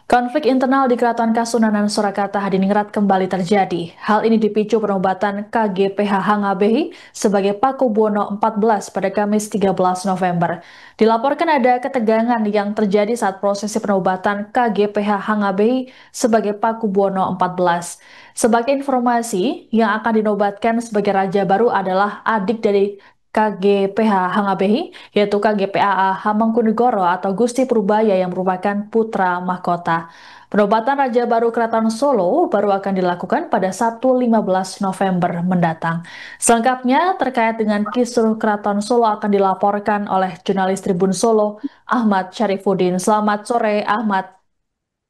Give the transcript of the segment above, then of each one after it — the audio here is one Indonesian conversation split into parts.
Konflik internal di Keraton Kasunanan Surakarta Hadiningrat kembali terjadi. Hal ini dipicu penobatan KGPH Hangabehi sebagai Pakubuwono XIV pada Kamis 13 November. Dilaporkan ada ketegangan yang terjadi saat prosesi penobatan KGPH Hangabehi sebagai Pakubuwono XIV. Sebagai informasi, yang akan dinobatkan sebagai Raja baru adalah adik dari KGPH Hangabehi, yaitu KGPAA Hamengkubuwono atau Gusti Purbaya yang merupakan putra mahkota. Penobatan Raja Baru Keraton Solo baru akan dilakukan pada Sabtu 15 November mendatang. Selengkapnya terkait dengan kisruh Keraton Solo akan dilaporkan oleh jurnalis Tribun Solo, Ahmad Syarifuddin. Selamat sore, Ahmad.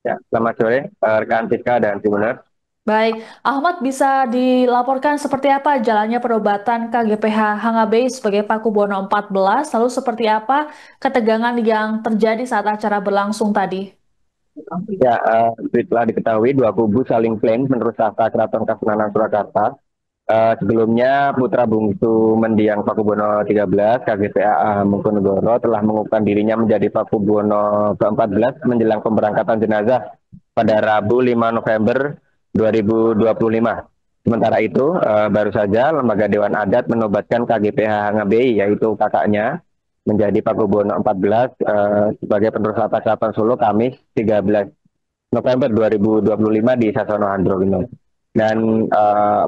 Ya, selamat sore, rekan Siska dan Tribuners. Baik, Ahmad bisa dilaporkan seperti apa jalannya penobatan KGPH Hangabei sebagai Pakubuwono XIV, lalu seperti apa ketegangan yang terjadi saat acara berlangsung tadi? Ya, setelah diketahui dua kubu saling klaim menurut tahta Keraton Kasunanan Surakarta. Sebelumnya Putra Bungsu Mendiang Pakubuwono XIII, KGPAA Hamengkubuwono telah mengumumkan dirinya menjadi Pakubuwono ke-14 menjelang pemberangkatan jenazah pada Rabu 5 November 2025. Sementara itu, baru saja Lembaga Dewan Adat menobatkan KGPH Hangabei, yaitu kakaknya, menjadi Pakubuwono XIV sebagai penerus tata Keraton Solo Kamis 13 November 2025 di Sasono Handro. Dan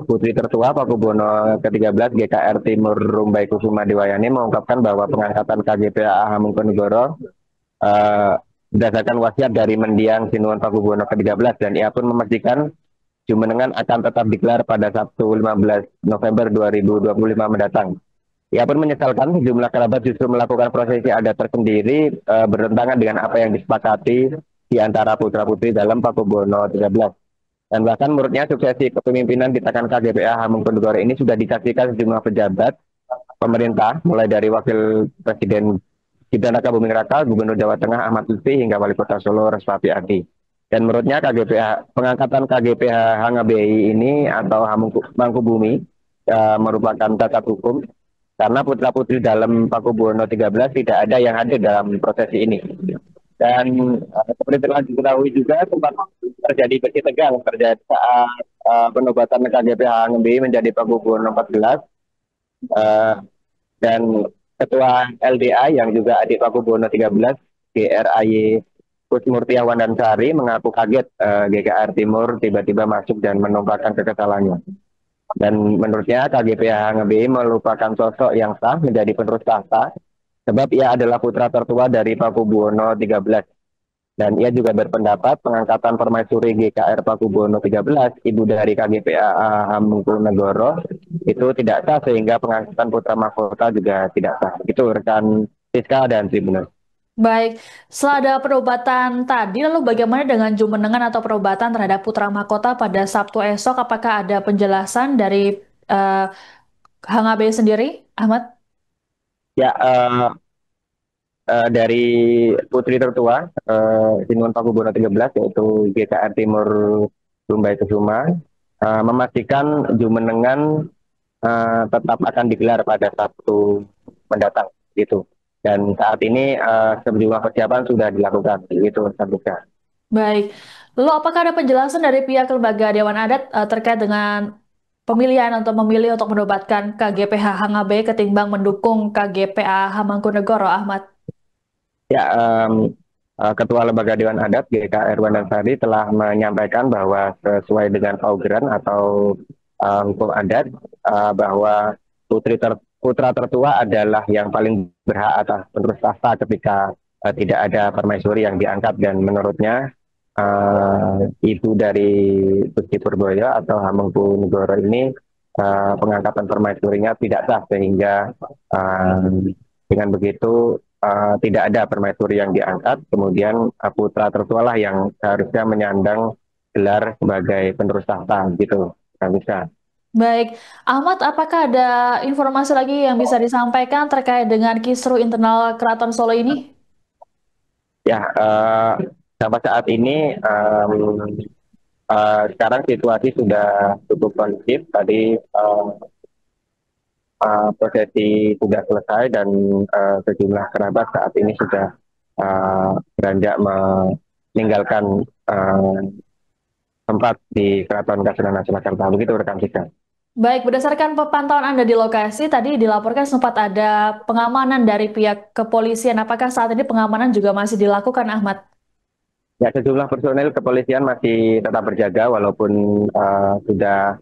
Putri Tertua Pakubuwono ke-13 GKR Timur Rumbai Kusuma Dewayani mengungkapkan bahwa pengangkatan KGPAA Hamengkubuwono uh, berdasarkan wasiat dari Mendiang Sinuhun Pakubuwono ke-13, dan ia pun memastikan Jumenengan akan tetap digelar pada Sabtu 15 November 2025 mendatang. Ia pun menyesalkan sejumlah kerabat justru melakukan prosesi adat tersendiri bertentangan dengan apa yang disepakati di antara putra-putri dalam Pakubuwono XIII. Dan bahkan menurutnya suksesi kepemimpinan di tangan KGPA Hamengkubuwono ini sudah disaksikan sejumlah pejabat pemerintah, mulai dari Wakil Presiden Gibran Rakabuming Raka, Gubernur Jawa Tengah Ahmad Lutfi, hingga Wali Kota Solo Reswapi Adi. Dan menurutnya pengangkatan KGPH Hangabei ini atau Mangkubumi merupakan cacat hukum karena putra-putri dalam Pakubuwono XIII tidak ada yang hadir dalam prosesi ini. Dan seperti telah diketahui juga sempat terjadi besi tegang terjadi saat penobatan KGPH Hangabei menjadi Pakubuwono XIV, uh, dan Ketua LDA yang juga adik Pakubuwono XIII, GRAY Kusmurtiawan dan Sari, mengaku kaget GKR Timur tiba-tiba masuk dan menumpahkan kekesalannya. Dan menurutnya KGPH Hangabei merupakan sosok yang sah menjadi penerus tahta sebab ia adalah putra tertua dari Pakubuwono XIII. Dan ia juga berpendapat pengangkatan Permaisuri GKR Pakubuwono XIII, ibu dari KGPAA Hamengkubuwono, itu tidak sah, sehingga pengangkatan putra mahkota juga tidak sah. Itu rekan Siska dan Tribuners. Baik, setelah ada penobatan tadi, lalu bagaimana dengan jumenengan atau penobatan terhadap putra mahkota pada Sabtu esok? Apakah ada penjelasan dari eh, Hangabei sendiri, Ahmad? Ya, dari putri tertua Sinuhun Pakubuwono XIII, yaitu GKR Timur Rumbai Kusuma, memastikan Jumenengan tetap akan digelar pada Sabtu mendatang gitu. Dan saat ini sejumlah persiapan sudah dilakukan gitu, Sabtu. Baik, lalu apakah ada penjelasan dari pihak lembaga Dewan Adat terkait dengan pemilihan untuk memilih untuk menobatkan KGPH Hangabei ketimbang mendukung KGPA Hamengkubuwono, Ahmad? Ya, Ketua Lembaga Dewan Adat GKR Wandansari telah menyampaikan bahwa sesuai dengan paugeran atau hukum adat, bahwa putra tertua adalah yang paling berhak atas penerus tahta ketika tidak ada permaisuri yang diangkat, dan menurutnya ibu dari Gusti Purbaya atau Hamengkubuwono ini pengangkatan permaisurinya tidak sah, sehingga dengan begitu tidak ada permaisuri yang diangkat. Kemudian putra tertua lah yang seharusnya menyandang gelar sebagai penerus tahta gitu, kan bisa. Baik, Ahmad, apakah ada informasi lagi yang bisa disampaikan terkait dengan kisruh internal Keraton Solo ini? Ya, sampai saat ini sekarang situasi sudah cukup kondusif. Tadi prosesi sudah selesai, dan sejumlah kerabat saat ini sudah beranjak meninggalkan tempat di Keraton Kasunanan Surakarta. Begitu rekan Tika. Baik, berdasarkan pemantauan Anda di lokasi, tadi dilaporkan sempat ada pengamanan dari pihak kepolisian. Apakah saat ini pengamanan juga masih dilakukan, Ahmad? Ya, sejumlah personel kepolisian masih tetap berjaga walaupun sudah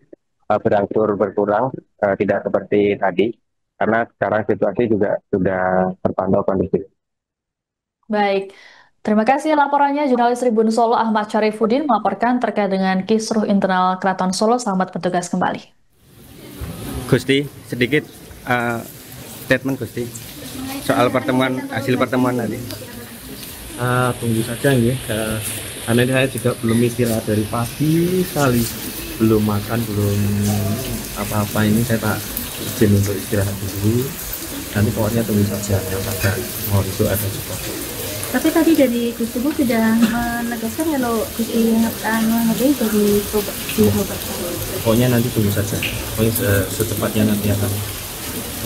berangsur berkurang, tidak seperti tadi, karena sekarang situasi juga sudah terpantau kondusif. Baik, terima kasih laporannya jurnalis Tribun Solo Ahmad Syarifuddin melaporkan terkait dengan kisruh internal Keraton Solo. Selamat bertugas kembali. Gusti, sedikit statement Gusti soal hasil pertemuan tadi. Tunggu saja ya, karena saya juga belum istirahat dari pagi sekali, belum makan, belum apa-apa. Ini saya tak izin untuk istirahat dulu. Nanti pokoknya tunggu saja, yang pada mau itu ada juga. Tapi tadi dari Gus Ibu sudah menegaskan kalau Gus Ibu jadi berobat. Pokoknya nanti tunggu saja. Pokoknya secepatnya nanti akan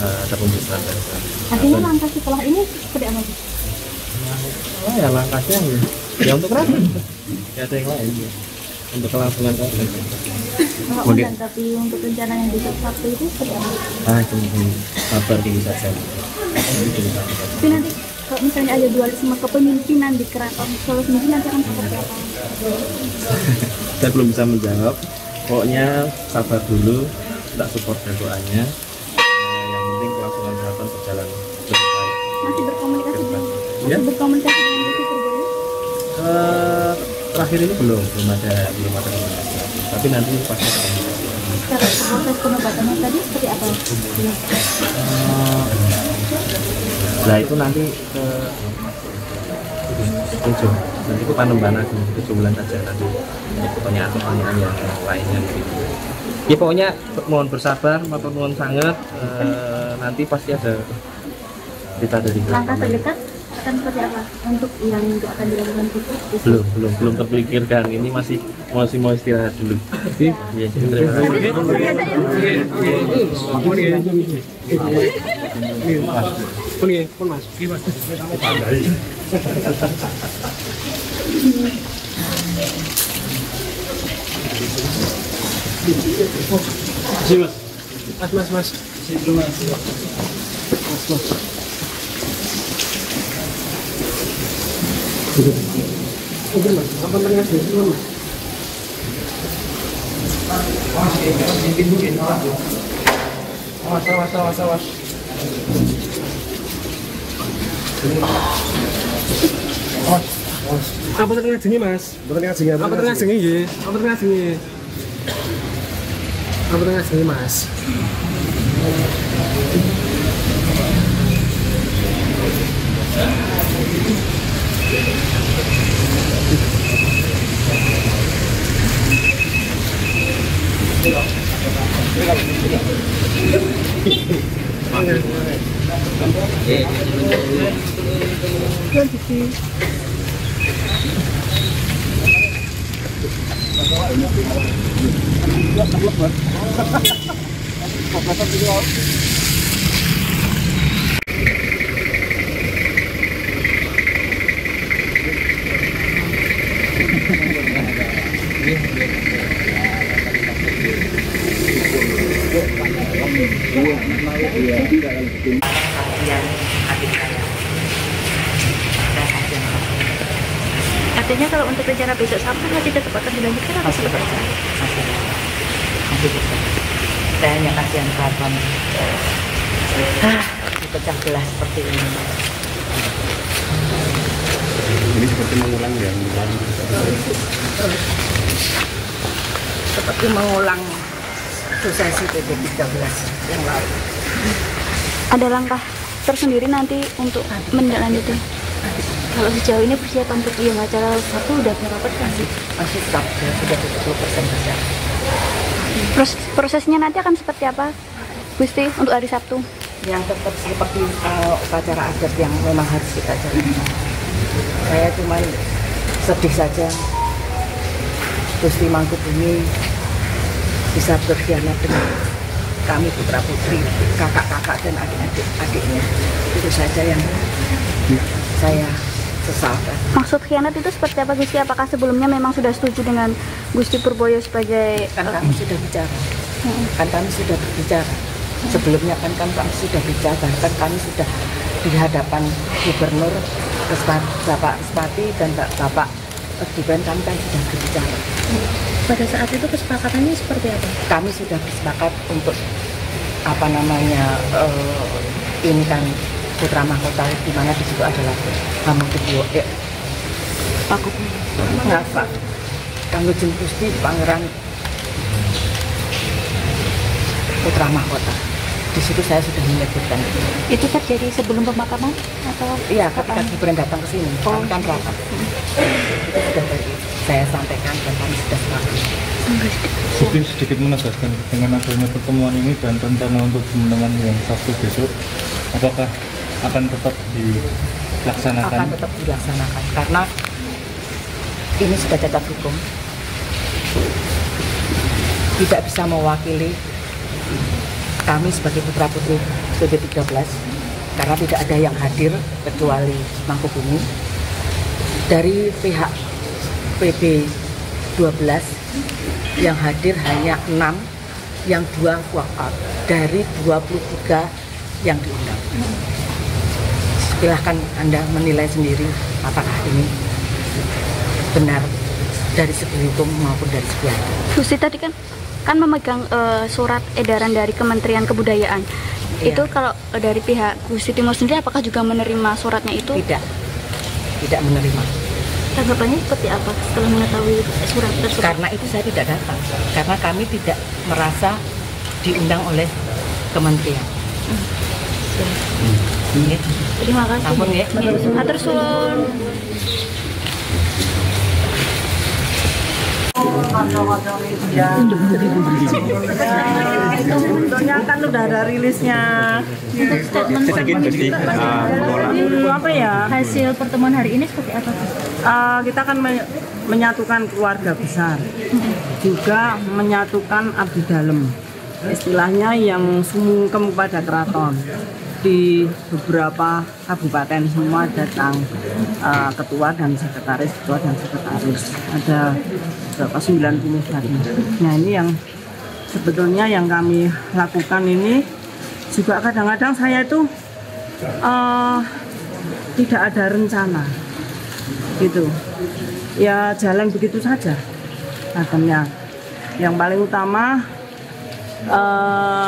ada pembicaraan dari saya. Artinya langkah setelah ini seperti apa? Ya langkahnya ya untuk apa? Ya ada yang lain ya. Untuk kelangsungan kasus. Mungkin. Tapi untuk rencana yang besok Sabtu itu seperti apa? Tunggu sabar dulu saja. Tapi nanti kalau misalnya ada dualisme kepemimpinan di Keraton Solo sendiri nanti akan seperti apa? Saya belum bisa menjawab. Pokoknya sabar dulu, tak support dan doanya. Yang penting kelangsungan keraton berjalan lebih baik. Masih berkomunikasi dengan Ya? Gusti Purboyo? Terakhir ini belum ada komunikasi. Tapi nanti pasti ada komunikasi. Proses pengobatannya tadi seperti apa? Nah itu nanti ke 7. Nanti itu Panembahan Agung 7 bulan saja, nanti pertanyaan-pertanyaan yang lainnya gitu. Ya pokoknya mohon bersabar, mohon sangat, nanti pasti ada cerita dari Langkah terdekat akan seperti apa untuk yang akan dilakukan itu? belum terpikirkan, ini masih mau istirahat dulu. Ya, terima kasih. Mas. Awas. Apa tengah jengi Mas? Apa tengah jengi Mas? Artinya kalau untuk rencana besok Sabtu masih tetap akan dilanjutkan atau seperti apa? Masih tetap. Saya hanya kasihan keraton dipecah belah seperti ini. Ini seperti mengulang ya, Seperti mengulang suksesi PP13 yang lalu. Ada langkah tersendiri nanti untuk menindaklanjuti. Kalau sejauh ini persiapan untuk yang acara Sabtu udah berapa persen sih? Masih tetap sudah 70% saja. Prosesnya nanti akan seperti apa, Gusti, untuk hari Sabtu? Yang tetap seperti upacara adat yang memang harus kita jalankan. Saya cuma sedih saja Gusti Mangkubumi bisa berkhianat dengan kami putra putri, kakak-kakak dan adik-adiknya. Itu saja yang saya sesaat. Maksud khianat itu seperti apa Gusti? Apakah sebelumnya memang sudah setuju dengan Gusti Purboyo sebagai Kan kami sudah bicara, kan kami sudah berbicara. Sebelumnya kan kami sudah bicara, kan kami sudah di hadapan Gubernur, Bapak Respati dan Bapak Gibran, kami kan sudah berbicara. pada saat itu kesepakatannya seperti apa? Kami sudah bersepakat untuk apa namanya ini kan putra mahkota, di mana di situ adalah Hamengkubuwono, Pak Kangjeng Gusti Pangeran putra mahkota. Di situ saya sudah menyebutkan Itu terjadi sebelum pemakaman atau? iya, ketika Gibran datang ke sini, kami kan rapat. Itu sudah tadi saya sampaikan dan kami sudah sepakat. Mungkin sedikit menegaskan dengan adanya pertemuan ini dan rencana untuk pemenangan yang Sabtu besok, apakah akan tetap dilaksanakan? Akan tetap dilaksanakan karena ini sudah cacat hukum, tidak bisa mewakili kami sebagai putra putri PB13 karena tidak ada yang hadir kecuali Mangkubumi. Dari pihak PB12 yang hadir hanya 6, yang 2 walk out dari 23 yang diundang. Silahkan Anda menilai sendiri apakah ini benar dari segi hukum maupun dari segi agama. Gusti tadi kan memegang surat edaran dari Kementerian Kebudayaan. Iya. Itu kalau dari pihak Gusti Timur sendiri apakah juga menerima suratnya itu? Tidak menerima. Tanggapannya seperti apa setelah mengetahui surat tersebut? Karena itu saya tidak datang, karena kami tidak merasa diundang oleh kementerian. Terima kasih. Ampun ya. Matur suwun. Sebetulnya kan udah ada rilisnya. Sedikit Gusti, Apa ya? Hasil pertemuan hari ini seperti apa? Kita akan menyatukan keluarga besar, juga menyatukan abdi dalam. Istilahnya yang sumungkem pada keraton. Di beberapa kabupaten semua datang ketua dan sekretaris, ada berapa 90 tadi. Nah ini yang sebetulnya yang kami lakukan ini juga kadang-kadang saya itu tidak ada rencana gitu ya, jalan begitu saja katanya. Yang paling utama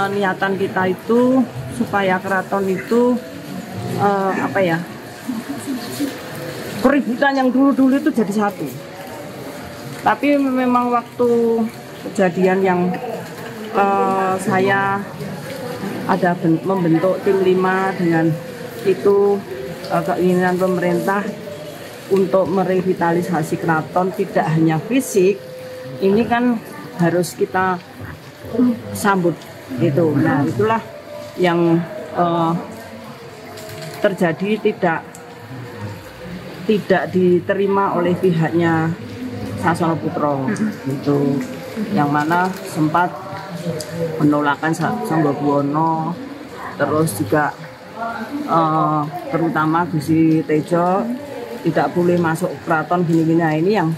niatan kita itu supaya keraton itu keributan yang dulu-dulu itu jadi satu. Tapi memang waktu kejadian yang saya ada membentuk tim 5 dengan itu keinginan pemerintah untuk merevitalisasi keraton tidak hanya fisik, ini kan harus kita sambut gitu. Nah itulah yang terjadi, tidak diterima oleh pihaknya Sasono Putro itu, yang mana sempat penolakan Sanggabuwono, terus juga terutama Gusti Tejo tidak boleh masuk keraton gini-gini. Nah, ini yang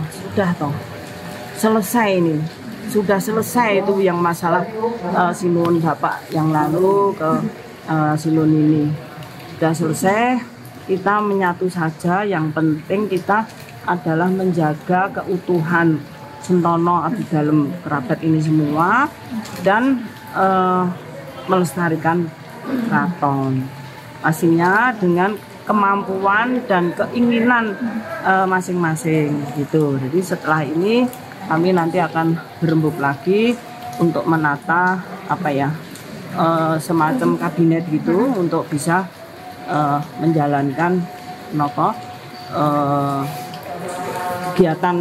sudah selesai ini. Sudah selesai itu yang masalah Sinuwun Bapak yang lalu ke Sinuwun ini. Sudah selesai, kita menyatu saja. Yang penting kita adalah menjaga keutuhan Sentono abdi dalam kerabat ini semua dan melestarikan keraton. Pastinya dengan kemampuan dan keinginan masing-masing gitu. Jadi setelah ini kami nanti akan berembuk lagi untuk menata semacam kabinet gitu untuk bisa menjalankan kegiatan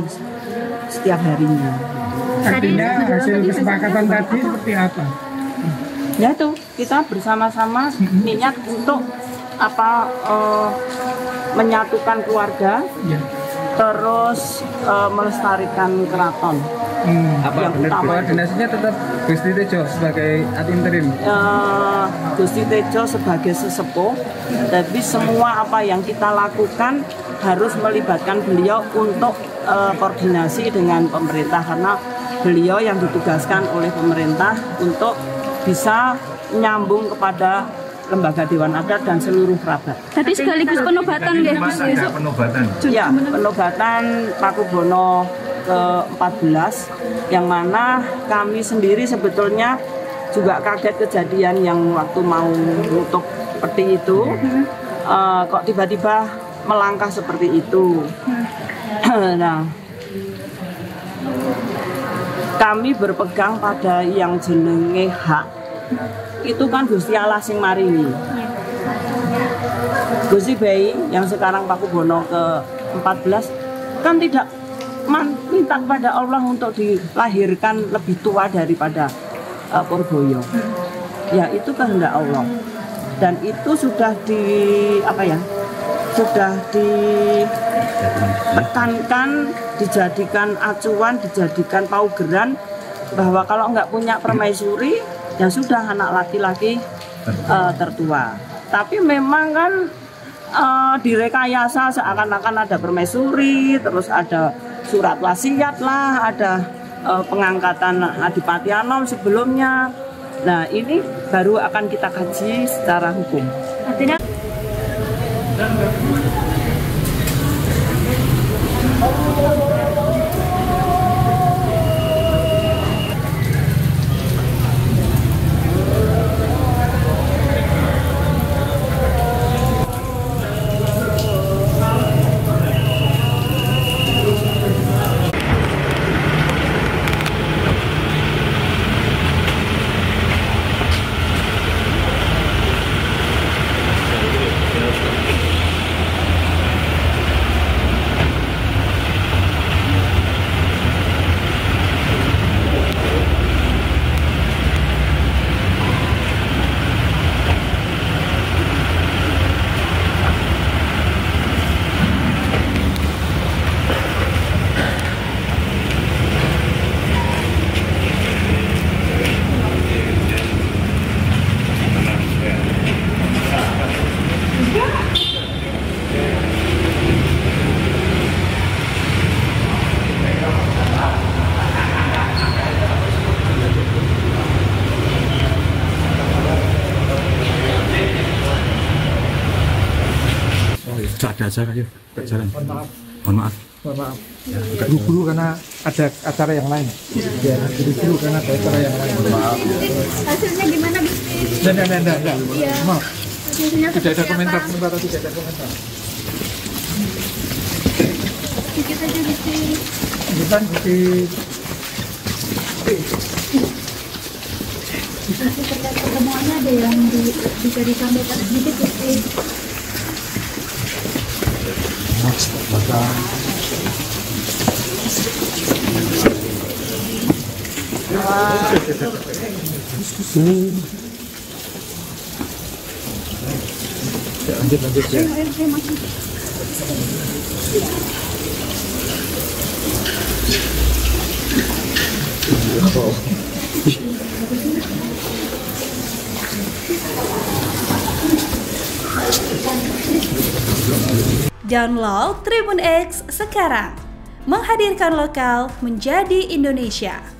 setiap harinya. Artinya hasil kesepakatan tadi seperti apa? Ya itu kita bersama-sama niat untuk menyatukan keluarga. Ya. Terus melestarikan keraton. Apa benar koordinasinya tetap Gusti Tejo sebagai ad interim? Gusti Tejo sebagai sesepuh, tapi semua apa yang kita lakukan harus melibatkan beliau untuk koordinasi dengan pemerintah, karena beliau yang ditugaskan oleh pemerintah untuk bisa nyambung kepada lembaga Dewan Adat dan seluruh kerabat. Tadi sekaligus penobatan ya, Ada penobatan. Ya, penobatan Pakubono ke-14, yang mana kami sendiri sebetulnya juga kaget kejadian yang waktu mau nutup peti itu, kok tiba-tiba melangkah seperti itu. Nah, kami berpegang pada yang jenenge hak. Itu kan Gusti Allah sing maringi. Gusti Bayi yang sekarang Pakubono ke-14 kan tidak minta kepada Allah untuk dilahirkan lebih tua daripada Purboyo. Ya, itu kehendak Allah. Dan itu sudah sudah ditekankan, dijadikan acuan, dijadikan paugeran bahwa kalau nggak punya permaisuri, ya sudah anak laki-laki tertua. Tapi memang kan direkayasa seakan-akan ada permaisuri, terus ada surat wasiat lah, ada pengangkatan Adipati Anom sebelumnya. Nah, ini baru akan kita kaji secara hukum. Artinya ada acara yuk, jalan. Mohon maaf. Ya, buru-buru karena ada acara yang lain. Ya, buru-buru karena ada acara yang lain. Maaf. hasilnya gimana, Bu? Enggak. Iya. Maaf. Hasilnya Tidak ada seperti komentar, apa? sementara tidak ada komentar. Sedikit aja Gusti. Bukan Gusti. Gusti terkait pertemuannya ada yang bisa disampaikan sedikit Gusti. Lanjut ya. Download Tribun X sekarang, menghadirkan lokal menjadi Indonesia.